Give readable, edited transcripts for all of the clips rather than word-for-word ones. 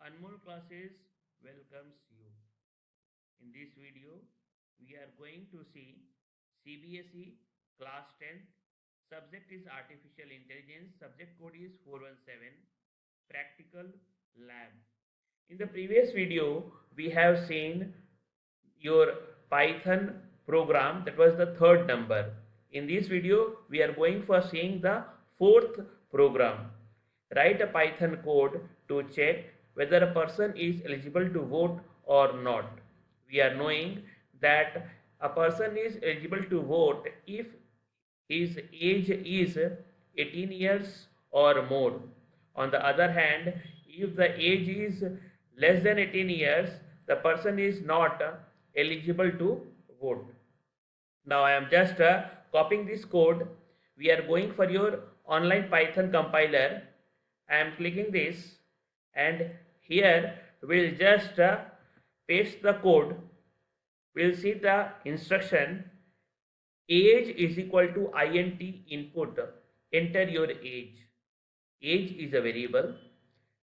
Anmol classes welcomes you. In this video, we are going to see CBSE class 10. Subject is Artificial Intelligence. Subject code is 417. Practical lab. In the previous video, we have seen your Python program, that was the third number. In this video, we are going for seeing the fourth program. Write a Python code to check whether a person is eligible to vote or not. We are knowing that a person is eligible to vote if his age is 18 years or more. On the other hand, if the age is less than 18 years, the person is not eligible to vote. Now I am just copying this code. We are going for your online Python compiler. I am clicking this, and here we'll just paste the code. We'll see the instruction. Age is equal to int input. Enter your age. Age is a variable.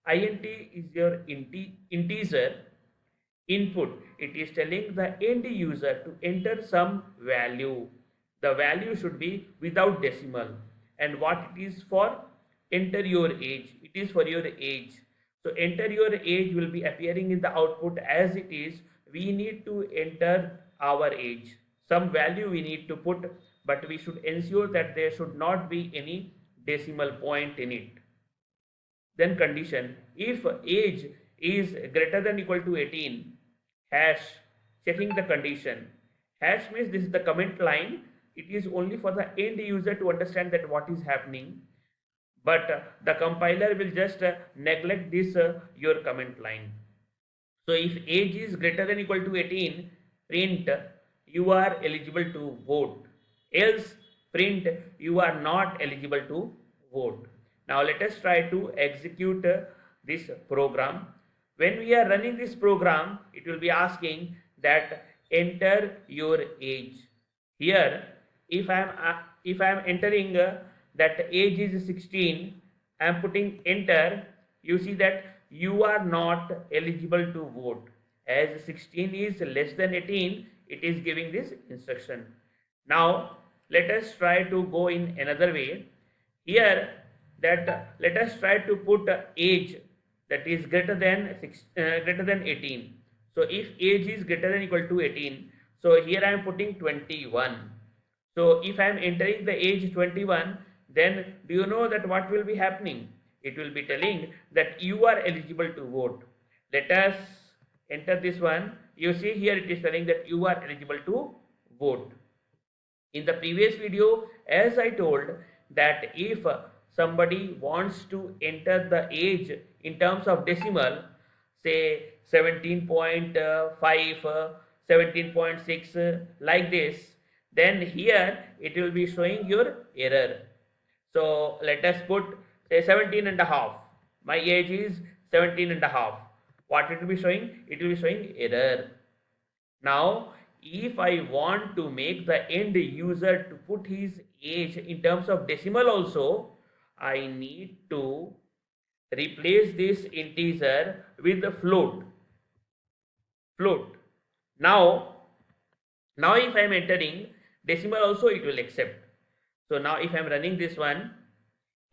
Int is your integer. Input, it is telling the end user to enter some value. The value should be without decimal. And what it is for? Enter your age. It is for your age. So enter your age will be appearing in the output as it is. We need to enter our age. Some value we need to put, but we should ensure that there should not be any decimal point in it. Then condition, if age is greater than equal to 18, hash, checking the condition. Hash means this is the comment line. It is only for the end user to understand that what is happening. But the compiler will just neglect this your comment line. So if age is greater than equal to 18, print you are eligible to vote. Else print you are not eligible to vote. Now let us try to execute this program. When we are running this program, it will be asking that enter your age. Here, if I am entering that age is 16, I am putting enter. You see that you are not eligible to vote. As 16 is less than 18, it is giving this instruction. Now let us try to go in another way. Here, that let us try to put age that is greater than 18. So if age is greater than equal to 18, so here I am putting 21. So if I am entering the age 21, then do you know that what will be happening? It will be telling that you are eligible to vote. Let us enter this one. You see here it is telling that you are eligible to vote. In the previous video, as I told, that if somebody wants to enter the age in terms of decimal, say 17.5, 17.6, like this, then here it will be showing your error. So let us put say 17 and a half. My age is 17 and a half. What it will be showing? It will be showing error. Now if I want to make the end user to put his age in terms of decimal also, I need to replace this integer with the float. Now if I am entering decimal also, it will accept. So now if I am running this one,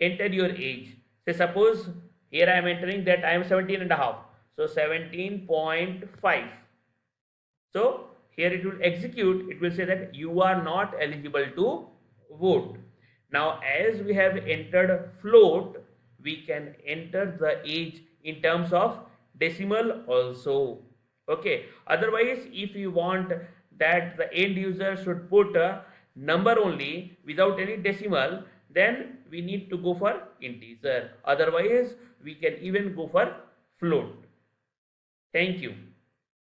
enter your age. Say suppose here I am entering that I am 17 and a half. So 17.5. So here it will execute. It will say that you are not eligible to vote. Now as we have entered float, we can enter the age in terms of decimal also. Okay. Otherwise, if you want that the end user should put a number only without any decimal, then we need to go for integer. Otherwise, we can even go for float. Thank you.